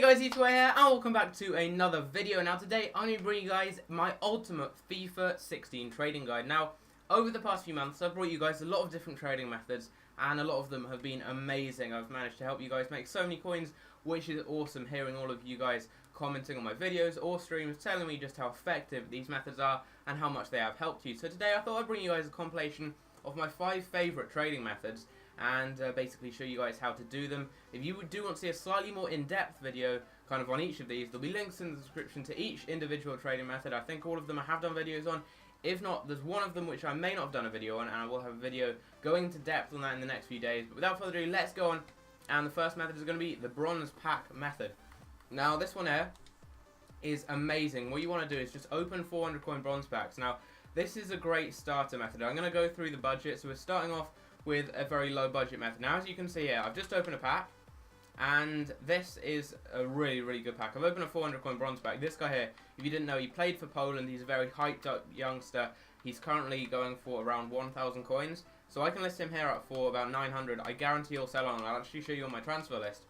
guys, it's here and welcome back to another video. Now today I'm going to bring you guys my ultimate FIFA 16 trading guide. Now over the past few months I've brought you guys a lot of different trading methods and a lot of them have been amazing. I've managed to help you guys make so many coins, which is awesome, hearing all of you guys commenting on my videos or streams telling me just how effective these methods are and how much they have helped you. So today I thought I'd bring you guys a compilation of my 5 favourite trading methods and basically show you guys how to do them. If you do want to see a slightly more in-depth video kind of on each of these, there'll be links in the description to each individual trading method. I think all of them I have done videos on. If not, there's one of them which I may not have done a video on, and I will have a video going into depth on that in the next few days. But without further ado, let's go on. And the first method is going to be the bronze pack method. Now this one here is amazing. What you want to do is just open 400 coin bronze packs. Now this is a great starter method. I'm going to go through the budget, so we're starting off with a very low budget method. Now as you can see here, I've just opened a pack and this is a really good pack. I've opened a 400 coin bronze pack. This guy here, if you didn't know, he played for Poland. He's a very hyped up youngster. He's currently going for around 1,000 coins, so I can list him here up for about 900. I guarantee he'll sell on. I'll actually show you on my transfer list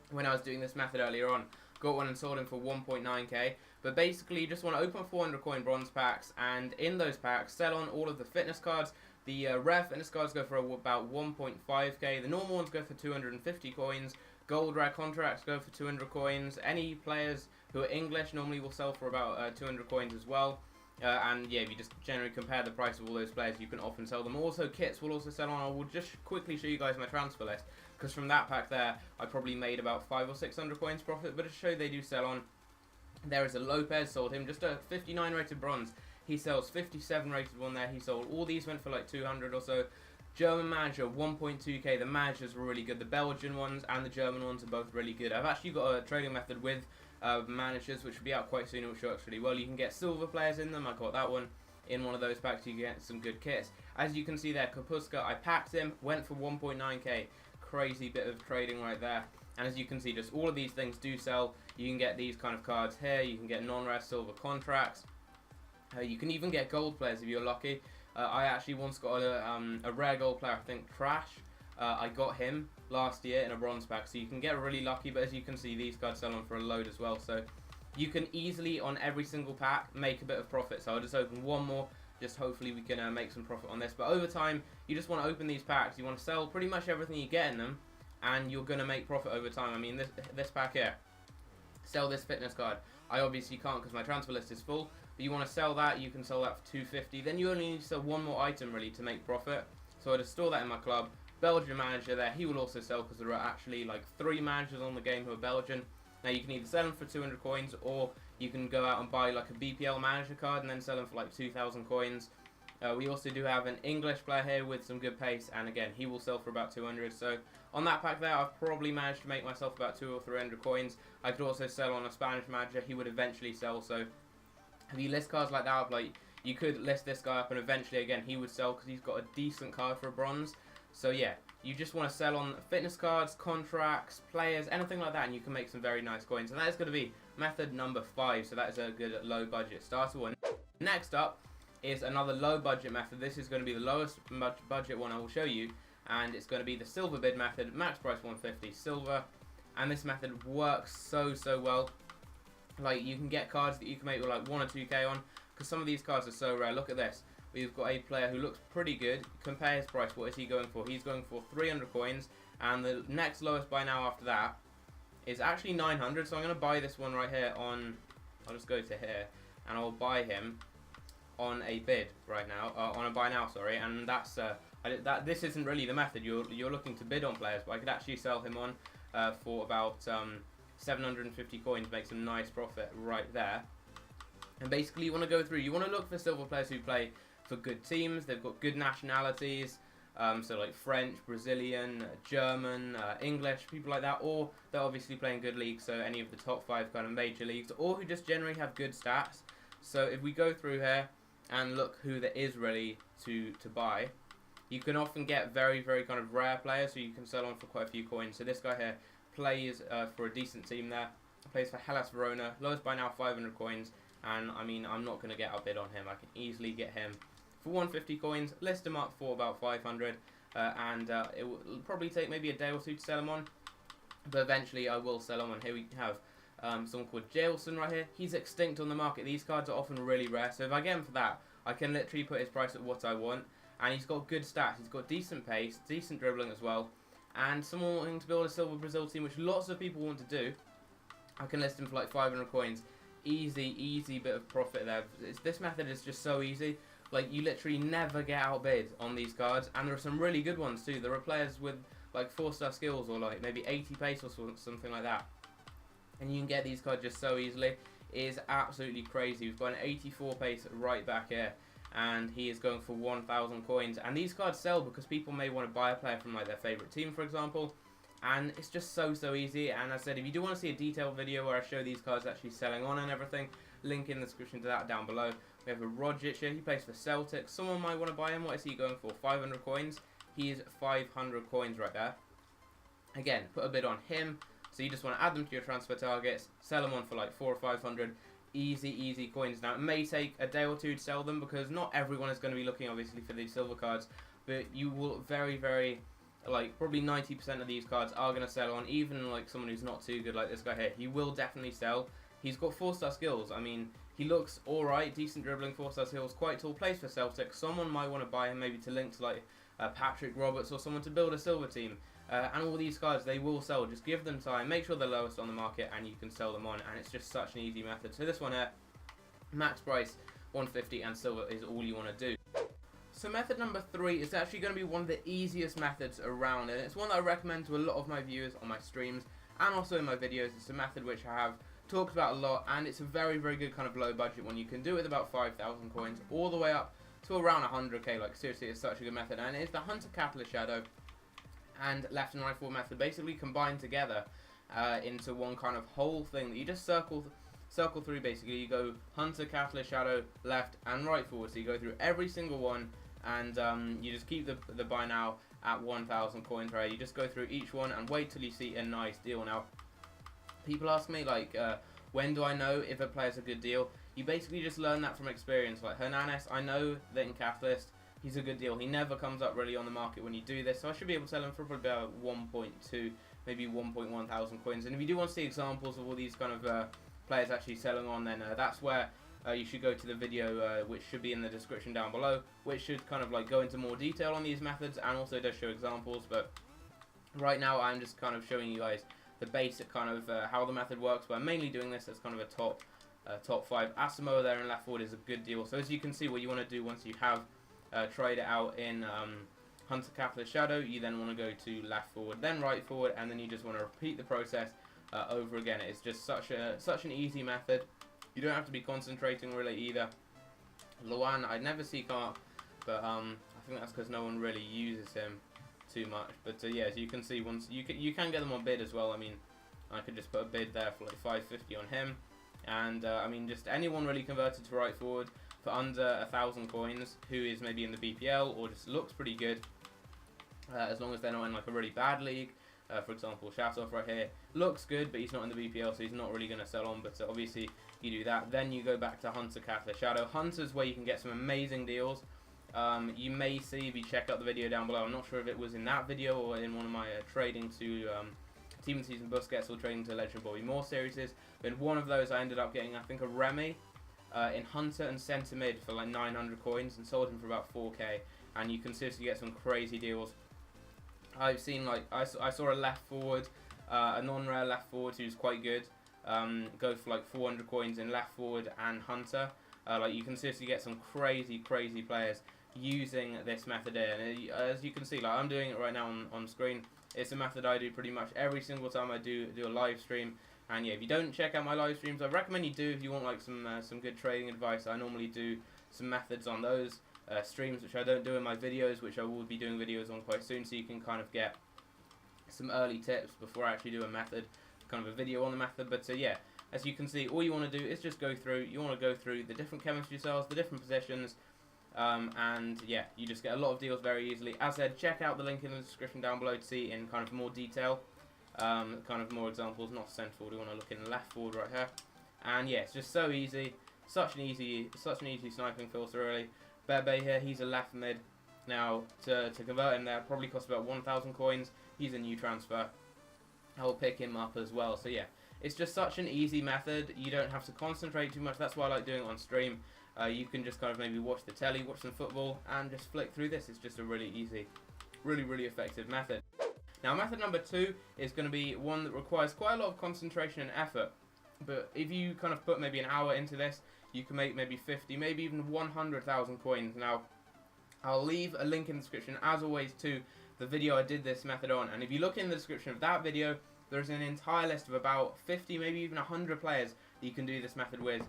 when I was doing this method earlier on. Got one and sold him for 1.9k. But basically you just want to open 400 coin bronze packs, and in those packs sell on all of the fitness cards. The rare fitness cards go for about 1.5k, the normal ones go for 250 coins, gold rare contracts go for 200 coins, any players who are English normally will sell for about 200 coins as well. And yeah, if you just generally compare the price of all those players, you can often sell them. Also, kits will also sell on. I will just quickly show you guys my transfer list, because from that pack there, I probably made about 500 or 600 coins profit, but to show they do sell on, there is a Lopez, sold him just a 59 rated bronze. He sells 57 rated one there. He sold all these, went for like 200 or so. German manager 1.2k. The managers were really good. The Belgian ones and the German ones are both really good. I've actually got a trading method with managers which will be out quite soon, which works really well. You can get silver players in them. I got that one in one of those packs. You can get some good kits. As you can see there, Kapuska, I packed him, went for 1.9k. Crazy bit of trading right there. And as you can see, just all of these things do sell. You can get these kind of cards here. You can get non-rare silver contracts. You can even get gold players if you're lucky. I actually once got a rare gold player, I think Trash. I got him last year in a bronze pack, so you can get really lucky. But as you can see, these cards sell on for a load as well. So you can easily, on every single pack, make a bit of profit. So I'll just open one more. Just hopefully we can make some profit on this. But over time, you just want to open these packs. You want to sell pretty much everything you get in them, and you're going to make profit over time. I mean, this pack here, sell this fitness card. I obviously can't because my transfer list is full. But you want to sell that, you can sell that for 250. Then you only need to sell one more item really to make profit. So I just store that in my club. Belgian manager there, he will also sell because there are actually like 3 managers on the game who are Belgian. Now you can either sell them for 200 coins, or you can go out and buy like a BPL manager card and then sell them for like 2,000 coins. We also do have an English player here with some good pace, and again he will sell for about 200. So on that pack there, I've probably managed to make myself about 200 or 300 coins. I could also sell on a Spanish manager, he would eventually sell. So if you list cards like that up, like you could list this guy up and eventually again he would sell because he's got a decent card for a bronze. So yeah, you just want to sell on fitness cards, contracts, players, anything like that, and you can make some very nice coins. And that is going to be method number 5. So that is a good low budget starter one. Next up is another low budget method. This is going to be the lowest budget one I will show you, and it's going to be the silver bid method. Max price 150 silver, and this method works so well. Like you can get cards that you can make with like 1 or 2k on, because some of these cards are so rare. Look at this. We've got a player who looks pretty good. Compare his price. What is he going for? He's going for 300 coins, and the next lowest buy now after that is actually 900. So I'm going to buy this one right here on. I'll just go to here, and I'll buy him on a bid right now. On a buy now, sorry. And that's this isn't really the method. You're looking to bid on players, but I could actually sell him on for about 750 coins, make some nice profit right there. And basically you want to go through, you want to look for silver players who play for good teams. They've got good nationalities, so like French, Brazilian, German, English, people like that, or they're obviously playing good leagues, so any of the top 5 kind of major leagues, or who just generally have good stats. So if we go through here and look who there is really to buy, you can often get very kind of rare players, so you can sell on for quite a few coins. So this guy here plays for a decent team there, plays for Hellas Verona, lowest by now 500 coins, and I mean I'm not going to get outbid on him. I can easily get him for 150 coins, list him up for about 500, and it will probably take maybe a day or 2 to sell him on. but eventually I will sell them. And here we have someone called Jailson right here. He's extinct on the market. These cards are often really rare, so if I get him for that, I can literally put his price at what I want. And he's got good stats. He's got decent pace, decent dribbling as well, and someone wanting to build a silver Brazil team, which lots of people want to do. I can list him for like 500 coins. Easy bit of profit there. This method is just so easy. Like, you literally never get outbid on these cards, and there are some really good ones too. There are players with like 4-star skills or like maybe 80 pace or something like that, and you can get these cards just so easily. It is absolutely crazy. We've got an 84 pace right back here, and he is going for 1,000 coins. And these cards sell because people may want to buy a player from like their favourite team, for example. And it's just so easy. And as I said, if you do want to see a detailed video where I show these cards actually selling on and everything, link in the description to that down below. We have a Rogic here. He plays for Celtic. Someone might want to buy him. What is he going for? 500 coins. He is 500 coins right there. Again, put a bid on him. So you just want to add them to your transfer targets, sell them on for like 400 or 500. Easy coins. Now, it may take a day or two to sell them because not everyone is going to be looking, obviously, for these silver cards. But you will very, like, probably 90% of these cards are going to sell on. Even, like, someone who's not too good like this guy here. He will definitely sell. He's got 4-star skills. I mean, he looks alright. Decent dribbling, 4-star skills. Quite tall. Plays for Celtic. Someone might want to buy him maybe to link to, like, Patrick Roberts or someone to build a silver team. And all these cards, they will sell. Just give them time. Make sure they're lowest on the market and you can sell them on. And it's just such an easy method. So this one here, max price 150 and silver is all you want to do. So method number 3 is actually going to be one of the easiest methods around, and it's one that I recommend to a lot of my viewers on my streams and also in my videos. It's a method which I have talked about a lot, and it's a very good kind of low budget one. You can do it with about 5,000 coins all the way up to around 100k. Like, seriously, it's such a good method, and it's the Hunter Catalyst Shadow and left and right forward method basically combined together into one kind of whole thing that you just circle through. Basically, you go Hunter, Catalyst, Shadow, left and right forward, so you go through every single one, and you just keep the buy now at 1,000 coins, right? You just go through each one and wait till you see a nice deal. Now, people ask me, like, when do I know if a player's a good deal? You basically just learn that from experience. Like Hernandez, I know that in Catalyst, he's a good deal. He never comes up really on the market when you do this, so I should be able to sell him for probably about 1.2, maybe 1.1 thousand coins. And if you do want to see examples of all these kind of players actually selling on, then that's where you should go to the video, which should be in the description down below, which should kind of like go into more detail on these methods and also does show examples. But right now I'm just kind of showing you guys the basic kind of how the method works, but I'm mainly doing this as kind of a top 5. Asamoah there in left forward is a good deal. So as you can see, what you want to do once you have tried it out in Hunter, Catalyst, Shadow, you then want to go to left forward, then right forward, and then you just want to repeat the process over again. It's just such an easy method. You don't have to be concentrating really either. Luan, I never see come up, but I think that's because no one really uses him too much. But yeah, as you can see, once you can get them on bid as well. I mean, I could just put a bid there for like 550 on him, and I mean, just anyone really converted to right forward for under 1,000 coins who is maybe in the BPL or just looks pretty good, as long as they're not in like a really bad league. For example, Shatov right here looks good, but he's not in the BPL, so he's not really going to sell on. But obviously, you do that. Then you go back to Hunter, Catalyst, Shadow. Hunter's where you can get some amazing deals. You may see if you check out the video down below. I'm not sure if it was in that video or in one of my trading to Team of the Season Busquets or trading to Legend Bobby Moore series. But in one of those, I ended up getting, I think, a Remy in Hunter and centre mid for like 900 coins and sold him for about 4k. And you can seriously get some crazy deals. I've seen, like, I saw a left forward, a non-rare left forward who's quite good, go for like 400 coins in left forward and Hunter. Like, you can seriously get some crazy players using this method here. And as you can see, like, I'm doing it right now on screen. It's a method I do pretty much every single time I do a live stream. And yeah, if you don't check out my live streams, I recommend you do if you want like some good trading advice. I normally do some methods on those streams, which I don't do in my videos, which I will be doing videos on quite soon, so you can kind of get some early tips before I actually do a method, kind of a video on the method. But yeah, as you can see, all you want to do is just go through. You want to go through the different chemistry cells, the different positions, and yeah, you just get a lot of deals very easily. As I said, check out the link in the description down below to see in kind of more detail, kind of more examples. Not centre forward, we want to look in left forward right here. And yeah, it's just so easy, such an easy sniping filter really. Bebe here, he's a left mid. Now, to convert him there, probably costs about 1,000 coins. He's a new transfer. I will pick him up as well. So yeah, it's just such an easy method. You don't have to concentrate too much. That's why I like doing it on stream. You can just kind of maybe watch the telly, watch some football, and just flick through this. It's just a really easy, really effective method. Now, method number 2 is going to be one that requires quite a lot of concentration and effort. But if you kind of put maybe an hour into this, you can make maybe 50, maybe even 100,000 coins. Now, I'll leave a link in the description, as always, to the video I did this method on. And if you look in the description of that video, there's an entire list of about 50, maybe even 100 players that you can do this method with.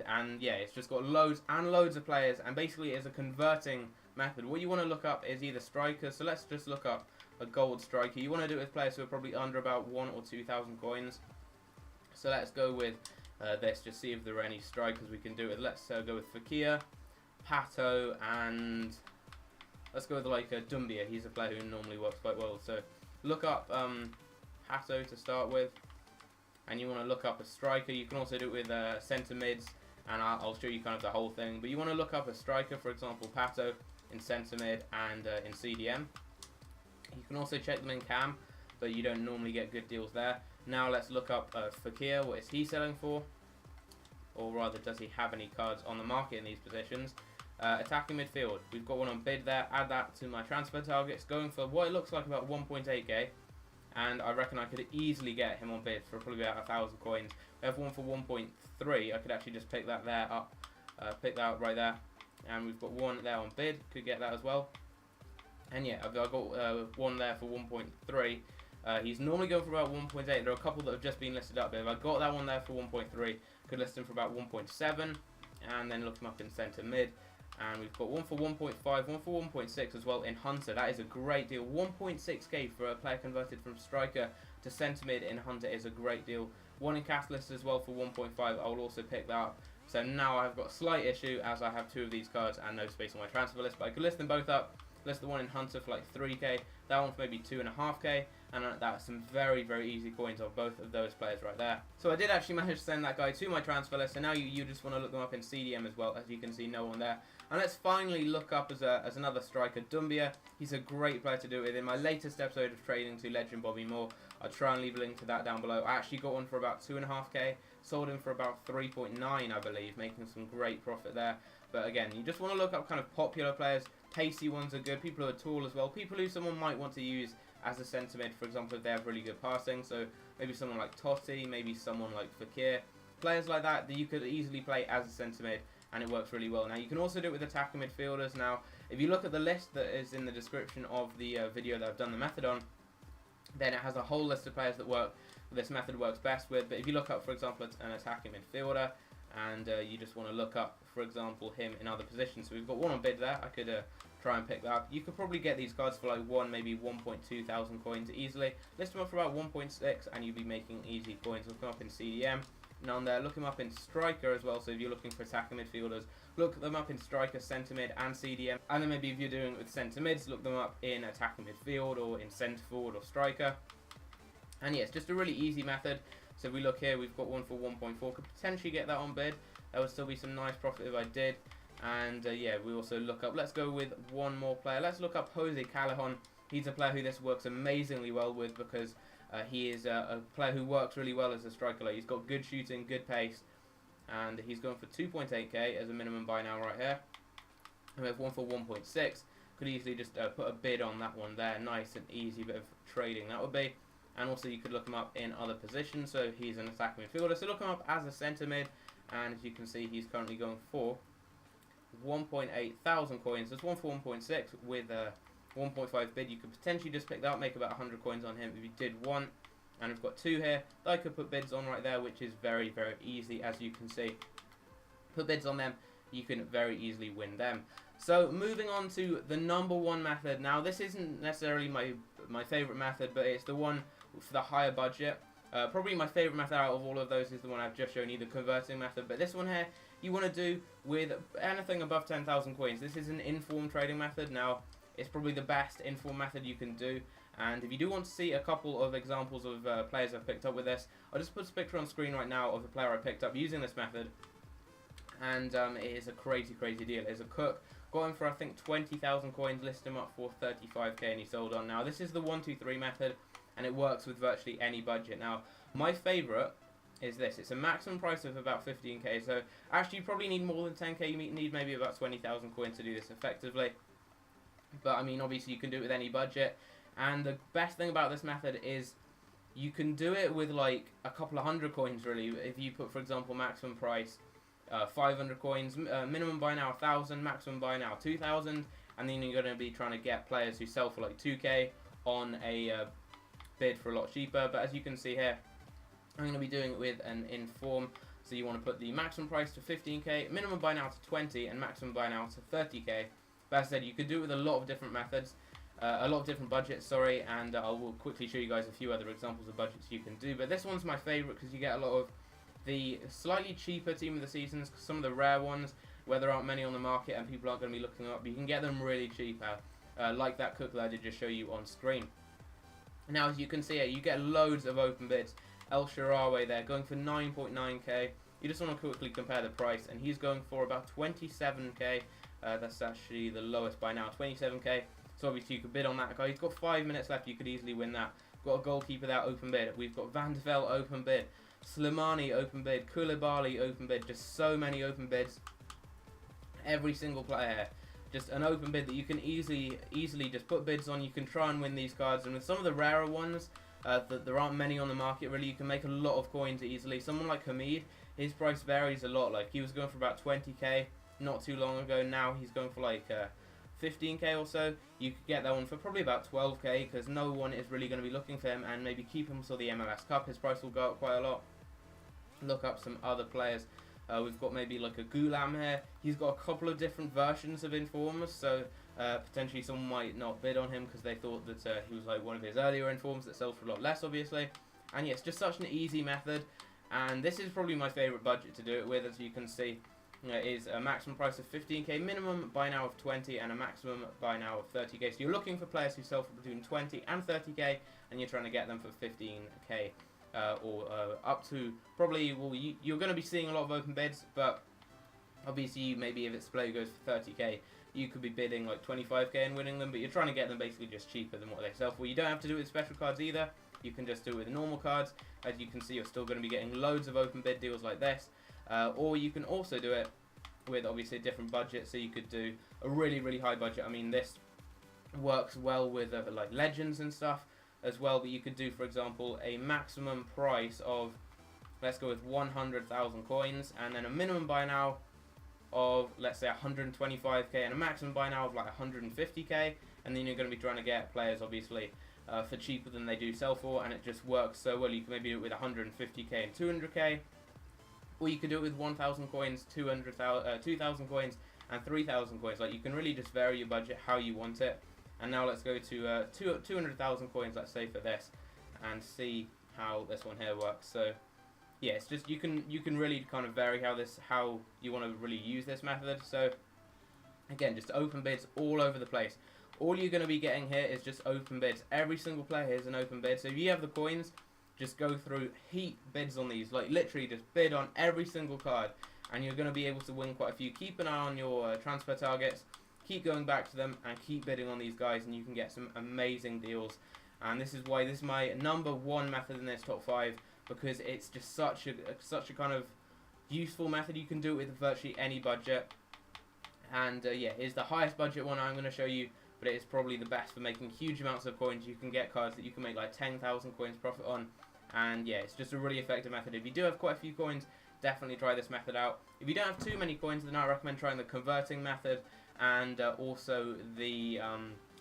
And yeah, it's just got loads and loads of players, and basically it's a converting method. What you want to look up is either strikers, so let's just look up a gold striker. You want to do it with players who are probably under about 1,000 or 2,000 coins. So let's go with this, just see if there are any strikers we can do it with. Let's go with Fakir, Pato, and let's go with like Dumbia. He's a player who normally works quite well. So look up Pato to start with, and you want to look up a striker. You can also do it with centre mids, and I'll show you kind of the whole thing. But you want to look up a striker, for example Pato in centre mid and in CDM. You can also check them in cam, but you don't normally get good deals there. Now let's look up Fakir. What is he selling for? Or rather, does he have any cards on the market in these positions? Attacking midfield. We've got one on bid there. Add that to my transfer targets. Going for what it looks like about 1.8k. And I reckon I could easily get him on bid for probably about 1,000 coins. We have one for 1.3. I could actually just pick that there up. Pick that up right there. And we've got one there on bid. Could get that as well. And yeah, I've got one there for 1.3. He's normally going for about 1.8. There are a couple that have just been listed up, but if I got that one there for 1.3, could list him for about 1.7, and then look him up in centre mid. And we've got one for 1.5, one for 1.6 as well in Hunter. That is a great deal. 1.6k for a player converted from striker to centre mid in Hunter is a great deal. One in Catalyst as well for 1.5. I will also pick that up. So now I've got a slight issue as I have two of these cards and no space on my transfer list, but I could list them both up. List the one in Hunter for like 3k, that one for maybe 2.5k, and that's some very easy coins of both of those players right there. So I did actually manage to send that guy to my transfer list, so now you just want to look them up in CDM as well. As you can see, no one there. And let's finally look up as another striker, Dumbia. He's a great player to do it with. In my latest episode of Trading to Legend Bobby Moore, I'll try and leave a link to that down below. I actually got one for about 2.5k, sold him for about 3.9 I believe, making some great profit there. But again, you just want to look up kind of popular players. Pacey ones are good, people who are tall as well, people who someone might want to use as a centre mid, for example, if they have really good passing. So maybe someone like Totti, maybe someone like Fakir. Players like that you could easily play as a centre mid, and it works really well. Now you can also do it with attacking midfielders. Now if you look at the list that is in the description of the video that I've done the method on, then it has a whole list of players that this method works best with. But if you look up, for example, an attacking midfielder, and you just want to look up, for example, him in other positions. So we've got one on bid there. I could try and pick that up. You could probably get these cards for like maybe 1.2 thousand coins easily. List them up for about 1.6 and you'll be making easy coins. Look them up in CDM. And on there, look them up in striker as well. So if you're looking for attacking midfielders, look them up in striker, centre mid and CDM. And then maybe if you're doing it with centre mids, look them up in attacking midfield or in centre forward or striker. And yeah, it's just a really easy method. So if we look here, we've got one for 1.4. Could potentially get that on bid. That would still be some nice profit if I did. And yeah, we also look up, let's go with one more player. Let's look up Jose Callejon. He's a player who this works amazingly well with, because he is a player who works really well as a striker. Like, he's got good shooting, good pace, and he's going for 2.8k as a minimum buy now right here. And we have one for 1.6. Could easily just put a bid on that one there. Nice and easy bit of trading that would be. And also you could look him up in other positions. So he's an attacking midfielder. So look him up as a centre mid. And as you can see, he's currently going for 1.8 thousand coins. There's one for 1.6 with a 1.5 bid. You could potentially just pick that up, make about 100 coins on him if you did want. And we've got two here that I could put bids on right there, which is very easy, as you can see. Put bids on them, you can very easily win them. So moving on to the number one method. Now this isn't necessarily my favourite method, but it's the one for the higher budget. Probably my favourite method out of all of those is the one I've just shown you, the converting method. But this one here, you want to do with anything above 10,000 coins. This is an informed trading method. Now, it's probably the best informed method you can do. And if you do want to see a couple of examples of players I've picked up with this, I'll just put a picture on screen right now of a player I picked up using this method. And it is a crazy deal. It's a cook. Got him for, I think, 20,000 coins, listed him up for 35k, and he sold on. Now, this is the 1-2-3 method. and it works with virtually any budget. Now, my favourite is this. It's a maximum price of about 15k, so actually you probably need more than 10k. You need maybe about 20,000 coins to do this effectively. But I mean, obviously you can do it with any budget, and the best thing about this method is you can do it with like a couple of hundred coins really. If you put, for example, maximum price 500 coins, minimum buy now 1,000, maximum buy now 2,000, and then you're going to be trying to get players who sell for like 2k on a bid for a lot cheaper. But as you can see here, I'm going to be doing it with an inform. So you want to put the maximum price to 15k, minimum buy now to 20, and maximum buy now to 30k. But as I said, you could do it with a lot of different methods, a lot of different budgets, sorry, and I will quickly show you guys a few other examples of budgets you can do. But this one's my favourite because you get a lot of the slightly cheaper team of the seasons, some of the rare ones where there aren't many on the market and people aren't going to be looking up, but you can get them really cheap, like that cook that I did just show you on screen. Now, as you can see here, you get loads of open bids. El Shaarawy there, going for 9.9k. You just want to quickly compare the price, and he's going for about 27k. That's actually the lowest by now, 27k. So obviously you could bid on that guy. He's got 5 minutes left, you could easily win that. Got a goalkeeper there, open bid. We've got Van de Vel, open bid. Slimani, open bid. Koulibaly, open bid. Just so many open bids. Every single player. Just an open bid that you can easily just put bids on. You can try and win these cards. And with some of the rarer ones, that there aren't many on the market really, you can make a lot of coins easily. Someone like Hamid, his price varies a lot. Like, he was going for about 20k not too long ago. Now he's going for like 15k or so. You could get that one for probably about 12k because no one is really going to be looking for him, and maybe keep him until the MLS Cup. His price will go up quite a lot. Look up some other players. We've got maybe like a Gulam here. He's got a couple of different versions of informs, so potentially someone might not bid on him because they thought that he was like one of his earlier informs that sell for a lot less, obviously. And yes, just such an easy method, and this is probably my favourite budget to do it with. As you can see, is a maximum price of 15k, minimum buy now of 20, and a maximum buy now of 30k. So you're looking for players who sell for between 20 and 30k, and you're trying to get them for 15k. Or up to probably, well, you're going to be seeing a lot of open bids, but obviously maybe if its player goes for 30k, you could be bidding like 25k and winning them, but you're trying to get them basically just cheaper than what they sell for. You don't have to do it with special cards either. You can just do it with normal cards. As you can see, you're still going to be getting loads of open bid deals like this, or you can also do it with obviously a different budget. So you could do a really high budget. I mean, this works well with like legends and stuff as well, but you could do, for example, a maximum price of, let's go with 100,000 coins, and then a minimum buy now of, let's say, 125k, and a maximum buy now of like 150k, and then you're going to be trying to get players obviously for cheaper than they do sell for, and it just works so well. You can maybe do it with 150k and 200k, or you could do it with 1,000 coins, 2,000 coins, and 3,000 coins. Like, you can really just vary your budget how you want it. And now let's go to 200,000 coins, let's say, for this, and see how this one here works. So yeah, it's just you can really kind of vary how you want to really use this method. So again, just open bids all over the place. All you're going to be getting here is just open bids. Every single player here is an open bid. So if you have the coins, just go through heap bids on these. Like, literally just bid on every single card, and you're going to be able to win quite a few. Keep an eye on your transfer targets. Keep going back to them and keep bidding on these guys, and you can get some amazing deals. And this is why this is my #1 method in this top 5, because it's just such a kind of useful method. You can do it with virtually any budget. And yeah, here's the highest budget one I'm going to show you, but it is probably the best for making huge amounts of coins. You can get cards that you can make like 10,000 coins profit on, and yeah, it's just a really effective method. If you do have quite a few coins, definitely try this method out. If you don't have too many coins, then I recommend trying the converting method, and also the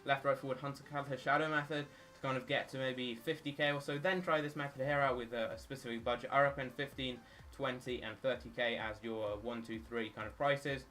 left, right, forward, hunter, counter, shadow method to kind of get to maybe 50k or so. Then try this method here out with a specific budget. I recommend 15, 20, and 30k as your 1, 2, 3 kind of prices.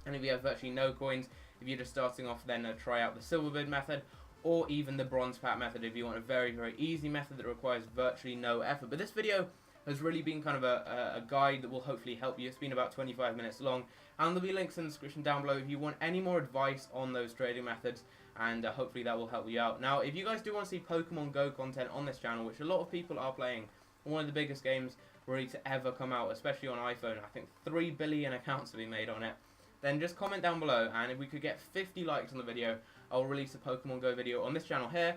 And if you have virtually no coins, if you're just starting off, then try out the silver bid method, or even the bronze pack method if you want a very easy method that requires virtually no effort. But this video has really been kind of a guide that will hopefully help you. It's been about 25 minutes long, and there'll be links in the description down below if you want any more advice on those trading methods, and hopefully that will help you out. Now, if you guys do want to see Pokemon Go content on this channel, which a lot of people are playing, one of the biggest games really to ever come out, especially on iPhone, I think 3 billion accounts have been made on it, then just comment down below, and if we could get 50 likes on the video, I'll release a Pokemon Go video on this channel here,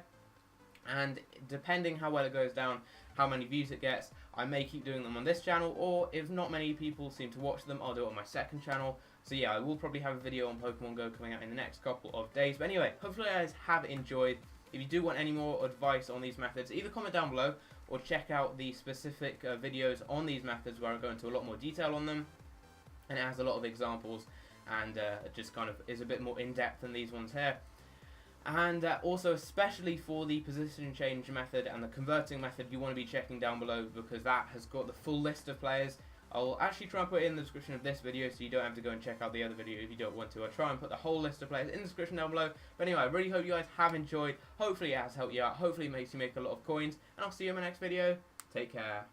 and depending how well it goes down, how many views it gets, I may keep doing them on this channel, or if not many people seem to watch them, I'll do it on my second channel. So yeah, I will probably have a video on Pokemon Go coming out in the next couple of days. But anyway, hopefully you guys have enjoyed. If you do want any more advice on these methods, either comment down below or check out the specific videos on these methods where I go into a lot more detail on them, and it has a lot of examples, and just kind of is a bit more in-depth than these ones here. And also, especially for the position change method and the converting method, you want to be checking down below, because that has got the full list of players. I'll actually try and put it in the description of this video, so you don't have to go and check out the other video if you don't want to. I'll try and put the whole list of players in the description down below. But anyway, I really hope you guys have enjoyed. Hopefully it has helped you out. Hopefully it makes you make a lot of coins. And I'll see you in my next video. Take care.